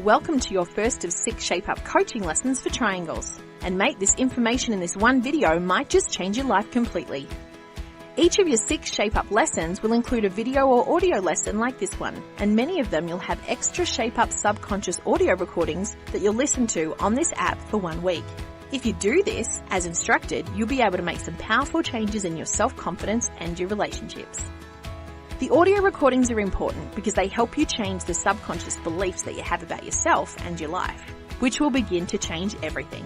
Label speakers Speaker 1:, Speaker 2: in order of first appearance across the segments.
Speaker 1: Welcome to your first of 6 shape-up coaching lessons for triangles. And mate, this information in this one video might just change your life completely. Each of your 6 shape-up lessons will include a video or audio lesson like this one, and many of them you'll have extra shape-up subconscious audio recordings that you'll listen to on this app for 1 week. If you do this, as instructed, you'll be able to make some powerful changes in your self-confidence and your relationships. The audio recordings are important because they help you change the subconscious beliefs that you have about yourself and your life, which will begin to change everything.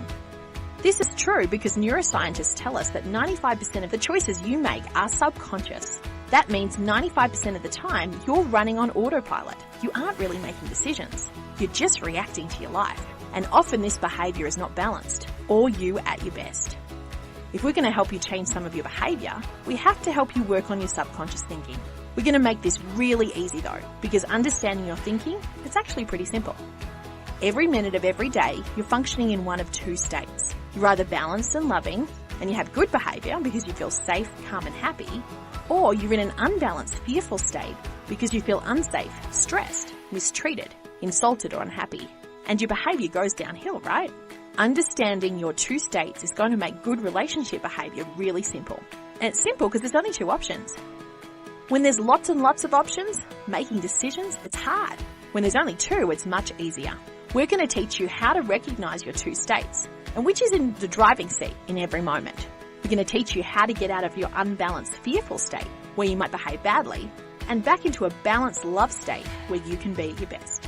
Speaker 1: This is true because neuroscientists tell us that 95% of the choices you make are subconscious. That means 95% of the time you're running on autopilot. You aren't really making decisions. You're just reacting to your life. And often this behaviour is not balanced, or you at your best. If we're going to help you change some of your behaviour, we have to help you work on your subconscious thinking. We're going to make this really easy though, because understanding your thinking, it's actually pretty simple. Every minute of every day, you're functioning in one of 2 states. You're either balanced and loving, and you have good behaviour because you feel safe, calm and happy, or you're in an unbalanced, fearful state because you feel unsafe, stressed, mistreated, insulted or unhappy. And your behaviour goes downhill, right? Understanding your 2 states is going to make good relationship behaviour really simple. And it's simple because there's only 2 options. When there's lots and lots of options, making decisions, it's hard. When there's only 2, it's much easier. We're going to teach you how to recognise your 2 states and which is in the driving seat in every moment. We're going to teach you how to get out of your unbalanced, fearful state where you might behave badly and back into a balanced love state where you can be your best.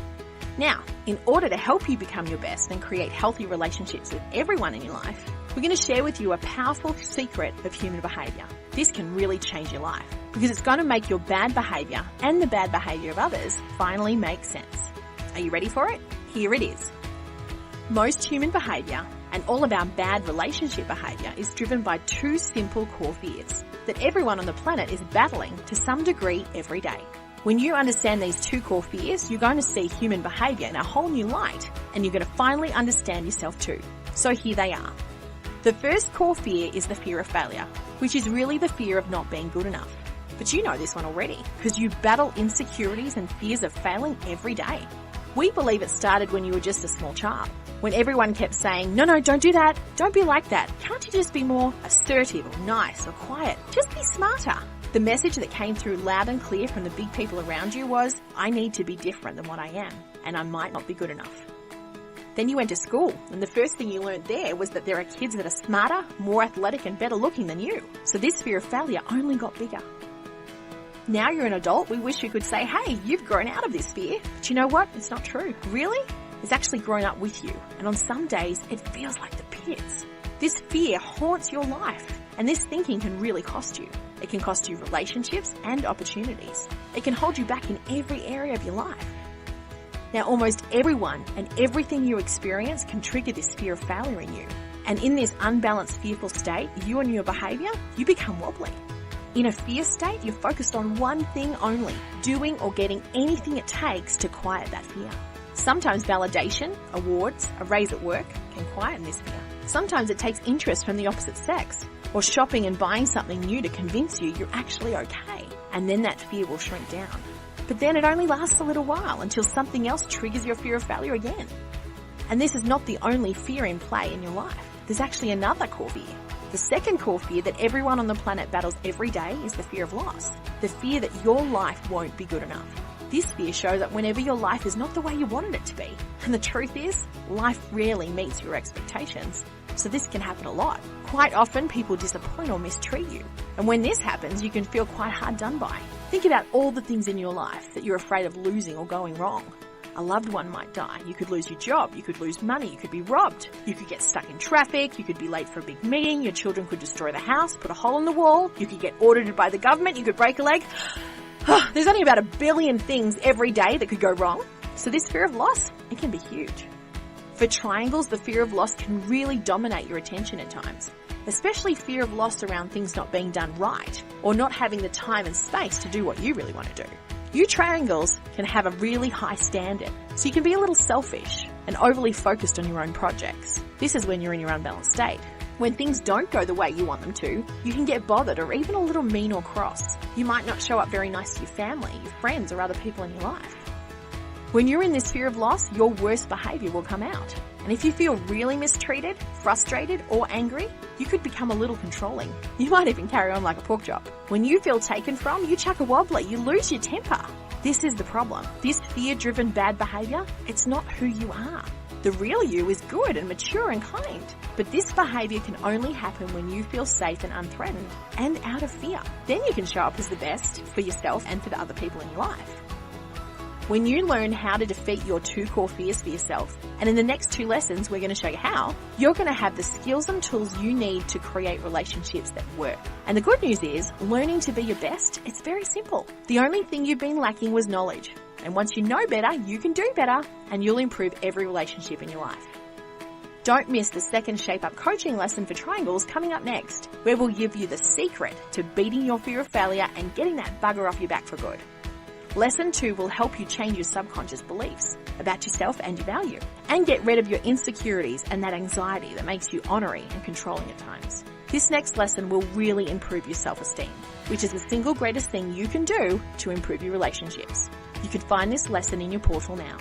Speaker 1: Now, in order to help you become your best and create healthy relationships with everyone in your life, we're going to share with you a powerful secret of human behaviour. This can really change your life because it's going to make your bad behaviour and the bad behaviour of others finally make sense. Are you ready for it? Here it is. Most human behaviour and all of our bad relationship behaviour is driven by 2 simple core fears that everyone on the planet is battling to some degree every day. When you understand these 2 core fears, you're going to see human behaviour in a whole new light and you're going to finally understand yourself too. So here they are. The first core fear is the fear of failure, which is really the fear of not being good enough. But you know this one already because you battle insecurities and fears of failing every day. We believe it started when you were just a small child, when everyone kept saying, no, don't do that, don't be like that, can't you just be more assertive or nice or quiet, just be smarter. The message that came through loud and clear from the big people around you was, I need to be different than what I am, and I might not be good enough. Then you went to school, and the first thing you learned there was that there are kids that are smarter, more athletic and better looking than you. So this fear of failure only got bigger. Now you're an adult, we wish we could say, hey, you've grown out of this fear. But you know what? It's not true. Really? It's actually grown up with you. And on some days, it feels like the pits. This fear haunts your life. And this thinking can really cost you. It can cost you relationships and opportunities. It can hold you back in every area of your life. Now, almost everyone and everything you experience can trigger this fear of failure in you. And in this unbalanced, fearful state, you and your behaviour, you become wobbly. In a fear state, you're focused on one thing only, doing or getting anything it takes to quiet that fear. Sometimes validation, awards, a raise at work can quieten this fear. Sometimes it takes interest from the opposite sex, or shopping and buying something new to convince you you're actually okay. And then that fear will shrink down. But then it only lasts a little while until something else triggers your fear of failure again. And this is not the only fear in play in your life. There's actually another core fear. The second core fear that everyone on the planet battles every day is the fear of loss. The fear that your life won't be good enough. This fear shows up whenever your life is not the way you wanted it to be. And the truth is, life rarely meets your expectations. So this can happen a lot. Quite often people disappoint or mistreat you. And when this happens, you can feel quite hard done by. Think about all the things in your life that you're afraid of losing or going wrong. A loved one might die. You could lose your job. You could lose money. You could be robbed. You could get stuck in traffic. You could be late for a big meeting. Your children could destroy the house, put a hole in the wall. You could get audited by the government. You could break a leg. There's only about 1 billion things every day that could go wrong. So this fear of loss, it can be huge. For triangles, the fear of loss can really dominate your attention at times, especially fear of loss around things not being done right or not having the time and space to do what you really want to do. You triangles can have a really high standard, so you can be a little selfish and overly focused on your own projects. This is when you're in your unbalanced state. When things don't go the way you want them to, you can get bothered or even a little mean or cross. You might not show up very nice to your family, your friends, or other people in your life. When you're in this fear of loss, your worst behavior will come out. And if you feel really mistreated, frustrated, or angry, you could become a little controlling. You might even carry on like a pork chop. When you feel taken from, you chuck a wobbly, you lose your temper. This is the problem. This fear-driven bad behavior, it's not who you are. The real you is good and mature and kind. But this behavior can only happen when you feel safe and unthreatened and out of fear. Then you can show up as the best for yourself and for the other people in your life. When you learn how to defeat your 2 core fears for yourself, and in the next 2 lessons we're going to show you how, you're going to have the skills and tools you need to create relationships that work. And the good news is, learning to be your best, it's very simple. The only thing you've been lacking was knowledge. And once you know better, you can do better, and you'll improve every relationship in your life. Don't miss the second Shape Up coaching lesson for triangles coming up next, where we'll give you the secret to beating your fear of failure and getting that bugger off your back for good. Lesson 2 will help you change your subconscious beliefs about yourself and your value, and get rid of your insecurities and that anxiety that makes you ornery and controlling at times. This next lesson will really improve your self-esteem, which is the single greatest thing you can do to improve your relationships. You can find this lesson in your portal now.